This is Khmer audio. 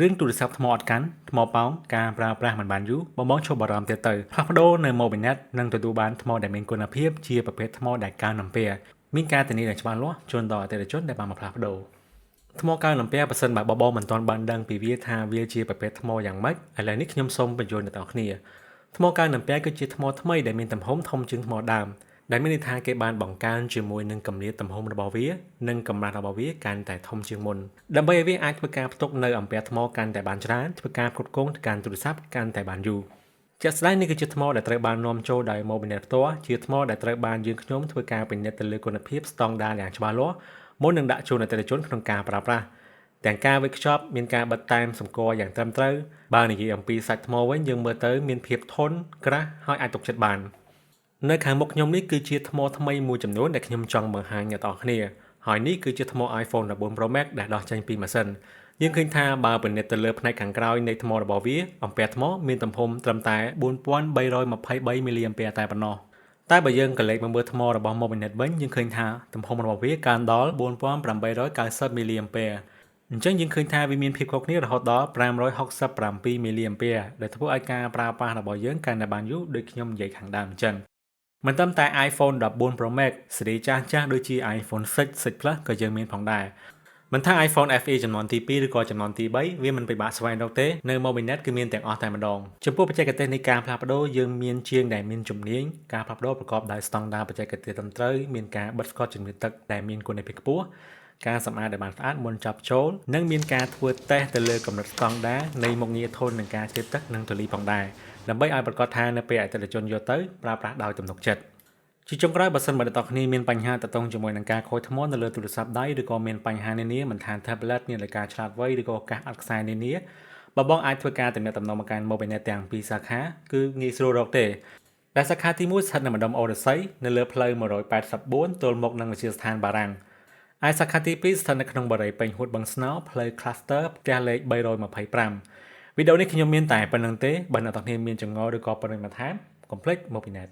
រឿងទូរស័ព្ទថ្មអត់កាន់ថ្មប៉ោងការប្រើប្រាស់មិនបានយូរបងឈប់បារម្ភទៀតទៅផ្លាស់ប្ដូរនៅ Mobinet និងទទួលបានថ្មដែលមានគុណភាពជាប្រភេទថ្មដែលកើនអំពែមានការធានាយ៉ាងច្បាស់លាស់ជូនដល់អតិថិជនដែលបានមកផ្លាស់ប្ដូរថ្មកើនអំពែប៉ះសិនបើបងមិនទាន់បានដឹងពីវាថាវាជាប្រភេទថ្មយ៉ាងម៉េចឥឡូវនេះខ្ញុំសូមបញ្យល់អ្នកនរគ្នាថ្មកើនអំពែគឺជាថ្មថ្មីដែលមានទំហំធំជាងថ្មដើមដែលមានន័យថាគេបានបង្កើនជាមួយនឹងកម្រិតទំហំរបស់វានិងកម្រាស់របស់វាកាន់តែធំជាងមុនដើម្បីឲ្យវាអាចធ្វើការផ្ទុកនៅអំពែថ្មកាន់តែបានច្រើនធ្វើការផ្គត់ផ្គង់ទៅកាន់ទូរស័ព្ទកាន់តែបានយូរជាក់ស្ដែងនេះគឺជាថ្មដែលត្រូវបាននាំចូលដោយ Mobinet ផ្ទាល់ជាថ្មដែលត្រូវបានយើងខ្ញុំធ្វើការពិនិត្យទៅលើគុណភាពស្តង់ដារយ៉ាងច្បាស់លាស់មុននឹងដាក់ជូនអតិថិជនក្នុងការប្រើប្រាស់ទាំងការវេចខ្ចប់មានការបិទតែមសម្គាល់យ៉ាងត្រឹមត្រូវបើនិយាយអំពីសាច់ថ្មវិញយើងមើលទៅមានភាពធន់ក្រាស់ហើយអាចទុកចិត្តបាននៅខាងមុខខ្ញុំនេះគឺជាថ្មថ្មីមួយចំនួនដែលខ្ញុំចង់បង្ហាញអ្នកនរគ្នាហើយនេះគឺជាថ្ម iPhone 14 Pro Max ដែលដោះចេញពីម៉ាស៊ីនយើងឃើញថាបើពិនិត្យទៅលើផ្នែកខាងក្រោយនៃថ្មរបស់វាអំពែថ្មមានទំហំត្រឹមតែ4323មីលីអាំពែតែប៉ុណ្ណោះតែបើយើងក៏លេខមកមើលថ្មរបស់ Mobinet វិញយើងឃើញថាទំហំរបស់វាកើនដល់4890មីលីអាំពែអញ្ចឹងយើងឃើញថាវាមានភាពខុសគ្នារហូតដល់567មីលីអាំពែដែលធ្វើឲ្យការប្រើប្រាស់របស់យើងកាន់តែបានយូរដូចខ្ញុំនិយាយខាងដើមអញ្ចឹងមិនត្រឹមតែ iPhone 14 Pro Max ស៊េរីចាស់ដូចជា iPhone 6, 6 Plus ក៏យើងមានផងដែរមិនថា iPhone FE ចំនួនទី2ឬក៏ចំនួនទី3វាមិនពិបាកស្វែងរកទេនៅ Mobinet គឺមានទាំងអស់តែម្ដងចំពោះបច្ចេកទេសនៃការផ្លាស់ប្ដូរយើងមានជាងដែលមានជំនាញការផ្លាស់ប្ដូរប្រកបដោយស្តង់ដារបច្ចេកទេសត្រឹមត្រូវមានការបិទស្កត់ជំនឿទឹកដែលមានគុណភាពខ្ពស់ការសម្អាតដែលបានស្អាតមុនចាប់ចូលនិងមានការធ្វើតេស្តទៅលើកម្រិតស្តង់ដារនៃមុខងារធន់នឹងការជ្រាបទឹកនិងទូលីផងដែរដើម្បីឲ្យប្រកាសថានៅពេលអតិថិជនយកទៅប្រើប្រាស់ដោយទំនុកចិត្តជាចុងក្រោយបើសិនបើអ្នកនរគ្នាមានបញ្ហាទាក់ទងជាមួយនឹងការខូចថ្មនៅលើទូរស័ព្ទដៃឬក៏មានបញ្ហានានាមិនថា tablet នាឡិកាឆ្លាតវៃឬក៏កាសអត់ខ្សែនានាបងអាចធ្វើការទំនាក់ទំនងមកកាន់ Mobinet ទាំងពីរសាខាគឺងាយស្រួលរកទេដែលសាខាទី1ស្ថិតនៅម្ដុំអូរស័យនៅលើផ្លូវ184ទល់មុខនឹងវិទ្យាស្ថានបារាំងឯសាខាទី2ស្ថិតនៅក្នុងបរិយាពេញហួតបឹងស្នោផ្លូវ Cluster ផ្ទះលេខ325វីដេអូនេះខ្ញុំមានតែប៉ុណ្្នឹងទេបើអ្នកនរគ្នាមានចម្ងល់ឬក៏ព័ត៌មានបន្ថែមកុំភ្លេច Mobinet